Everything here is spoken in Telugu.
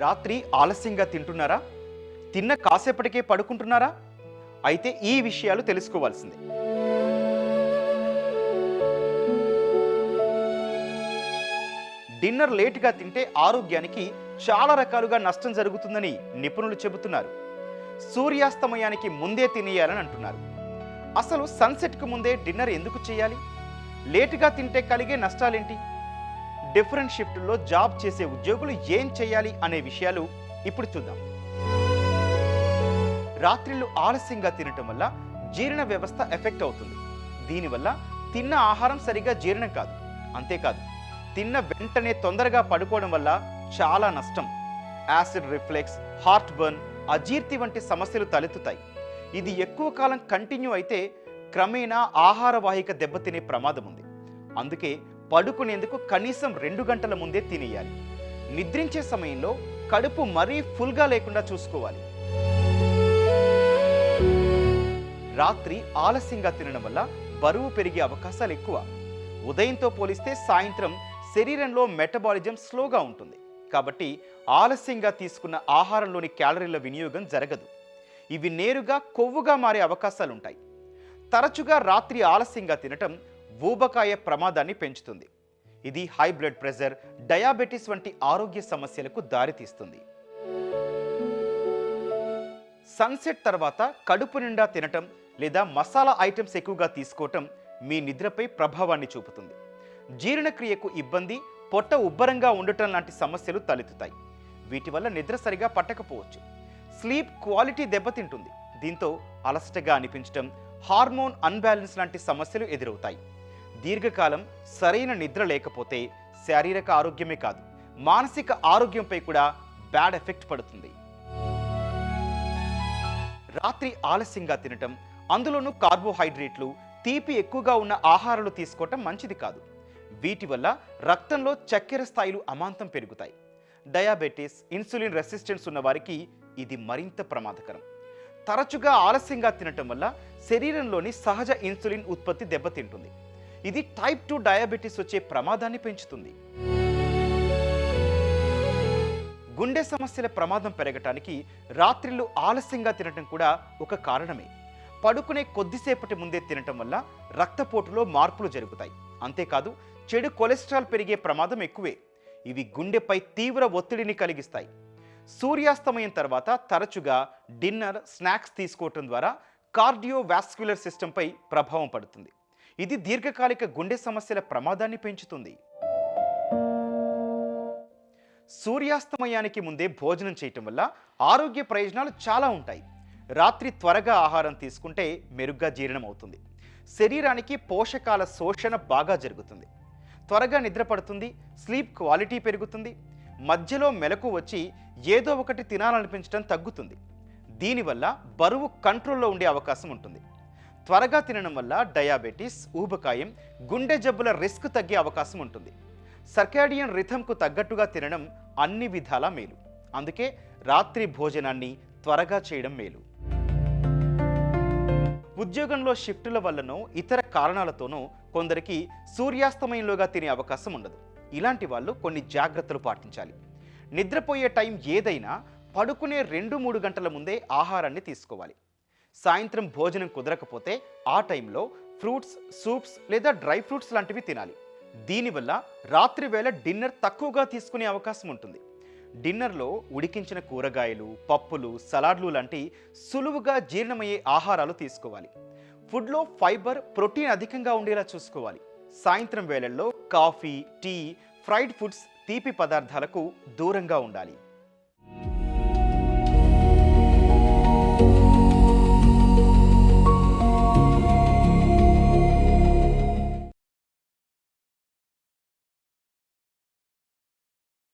రాత్రి ఆలస్యంగా తింటున్నారా? తిన్న కాసేపటికే పడుకుంటున్నారా? అయితే ఈ విషయాలు తెలుసుకోవాల్సిందే. డిన్నర్ లేటుగా తింటే ఆరోగ్యానికి చాలా రకాలుగా నష్టం జరుగుతుందని నిపుణులు చెబుతున్నారు. సూర్యాస్తమయానికి ముందే తినేయాలని అంటున్నారు. అసలు సన్సెట్కు ముందే డిన్నర్ ఎందుకు చేయాలి? లేటుగా తింటే కలిగే నష్టాలేంటి? డిఫరెంట్ షిఫ్టుల్లో జాబ్ చేసే ఉద్యోగులు ఏం చేయాలి అనే విషయాలు ఇప్పుడు చూద్దాం. రాత్రిళ్ళు ఆలస్యంగా తినటం వల్ల జీర్ణ వ్యవస్థ ఎఫెక్ట్ అవుతుంది. దీనివల్ల తిన్న ఆహారం సరిగా జీర్ణం కాదు. అంతేకాదు, తిన్న వెంటనే తొందరగా పడుకోవడం వల్ల చాలా నష్టం. యాసిడ్ రిఫ్లెక్స్, హార్ట్ బర్న్, అజీర్తి వంటి సమస్యలు తలెత్తుతాయి. ఇది ఎక్కువ కాలం కంటిన్యూ అయితే క్రమేణా ఆహార వాహిక దెబ్బతినే ప్రమాదం ఉంది. అందుకే పడుకునేందుకు కనీసం 2 గంటల ముందే తినేయాలి. నిద్రించే సమయంలో కడుపు మరీ ఫుల్గా లేకుండా చూసుకోవాలి. రాత్రి ఆలస్యంగా తినడం వల్ల బరువు పెరిగే అవకాశాలు ఎక్కువ. ఉదయంతో పోలిస్తే సాయంత్రం శరీరంలో మెటబాలిజం స్లోగా ఉంటుంది. కాబట్టి ఆలస్యంగా తీసుకున్న ఆహారంలోని క్యాలరీల వినియోగం జరగదు. ఇవి నేరుగా కొవ్వుగా మారే అవకాశాలుంటాయి. తరచుగా రాత్రి ఆలస్యంగా తినటం ఊబకాయ ప్రమాదాన్ని పెంచుతుంది. ఇది హై బ్లడ్ ప్రెషర్, డయాబెటీస్ వంటి ఆరోగ్య సమస్యలకు దారితీస్తుంది. సన్సెట్ తర్వాత కడుపు నిండా తినటం లేదా మసాలా ఐటమ్స్ ఎక్కువగా తీసుకోవటం మీ నిద్రపై ప్రభావాన్ని చూపుతుంది. జీర్ణక్రియకు ఇబ్బంది, పొట్ట ఉబ్బరంగా ఉండటం లాంటి సమస్యలు తలెత్తుతాయి. వీటి వల్ల నిద్ర సరిగా పట్టకపోవచ్చు. స్లీప్ క్వాలిటీ దెబ్బతింటుంది. దీంతో అలసటగా అనిపించటం, హార్మోన్ అన్బ్యాలెన్స్ లాంటి సమస్యలు ఎదురవుతాయి. దీర్ఘకాలం సరైన నిద్ర లేకపోతే శారీరక ఆరోగ్యమే కాదు, మానసిక ఆరోగ్యంపై కూడా బ్యాడ్ ఎఫెక్ట్ పడుతుంది. రాత్రి ఆలస్యంగా తినటం, అందులోనూ కార్బోహైడ్రేట్లు, తీపి ఎక్కువగా ఉన్న ఆహారాలు తీసుకోవటం మంచిది కాదు. వీటి వల్ల రక్తంలో చక్కెర స్థాయిలు అమాంతం పెరుగుతాయి. డయాబెటీస్, ఇన్సులిన్ రెసిస్టెన్స్ ఉన్న వారికి ఇది మరింత ప్రమాదకరం. తరచుగా ఆలస్యంగా తినటం వల్ల శరీరంలోని సహజ ఇన్సులిన్ ఉత్పత్తి దెబ్బతింటుంది. ఇది టైప్ 2 డయాబెటీస్ వచ్చే ప్రమాదాన్ని పెంచుతుంది. గుండె సమస్యల ప్రమాదం పెరగటానికి రాత్రిళ్ళు ఆలస్యంగా తినటం కూడా ఒక కారణమే. పడుకునే కొద్దిసేపటి ముందే తినటం వల్ల రక్తపోటులో మార్పులు జరుగుతాయి. అంతేకాదు, చెడు కొలెస్ట్రాల్ పెరిగే ప్రమాదం ఎక్కువే. ఇవి గుండెపై తీవ్ర ఒత్తిడిని కలిగిస్తాయి. సూర్యాస్తమయం తర్వాత తరచుగా డిన్నర్, స్నాక్స్ తీసుకోవటం ద్వారా కార్డియోవాస్క్యులర్ సిస్టంపై ప్రభావం పడుతుంది. ఇది దీర్ఘకాలిక గుండె సమస్యల ప్రమాదాన్ని పెంచుతుంది. సూర్యాస్తమయానికి ముందే భోజనం చేయటం వల్ల ఆరోగ్య ప్రయోజనాలు చాలా ఉంటాయి. రాత్రి త్వరగా ఆహారం తీసుకుంటే మెరుగ్గా జీర్ణం అవుతుంది. శరీరానికి పోషకాల శోషణ బాగా జరుగుతుంది. త్వరగా నిద్ర పడుతుంది. స్లీప్ క్వాలిటీ పెరుగుతుంది. మధ్యలో మెలకు వచ్చి ఏదో ఒకటి తినాలనిపించడం తగ్గుతుంది. దీనివల్ల బరువు కంట్రోల్లో ఉండే అవకాశం ఉంటుంది. త్వరగా తినడం వల్ల డయాబెటీస్, ఊబకాయం, గుండె జబ్బుల రిస్క్ తగ్గే అవకాశం ఉంటుంది. సర్కాడియన్ రిథంకు తగ్గట్టుగా తినడం అన్ని విధాలా మేలు. అందుకే రాత్రి భోజనాన్ని త్వరగా చేయడం మేలు. ఉద్యోగంలో షిఫ్టుల వల్లనో ఇతర కారణాలతోనో కొందరికి సూర్యాస్తమయంలోగా తినే అవకాశం ఉండదు. ఇలాంటి వాళ్ళు కొన్ని జాగ్రత్తలు పాటించాలి. నిద్రపోయే టైం ఏదైనా పడుకునే 2-3 గంటల ముందే ఆహారాన్ని తీసుకోవాలి. సాయంత్రం భోజనం కుదరకపోతే ఆ టైంలో ఫ్రూట్స్, సూప్స్ లేదా డ్రై ఫ్రూట్స్ లాంటివి తినాలి. దీనివల్ల రాత్రి వేళ డిన్నర్ తక్కువగా తీసుకునే అవకాశం ఉంటుంది. డిన్నర్లో ఉడికించిన కూరగాయలు, పప్పులు, సలాడ్లు లాంటి సులువుగా జీర్ణమయ్యే ఆహారాలు తీసుకోవాలి. ఫుడ్లో ఫైబర్, ప్రోటీన్ అధికంగా ఉండేలా చూసుకోవాలి. సాయంత్రం వేళల్లో కాఫీ, టీ, ఫ్రైడ్ ఫుడ్స్, తీపి పదార్థాలకు దూరంగా ఉండాలి.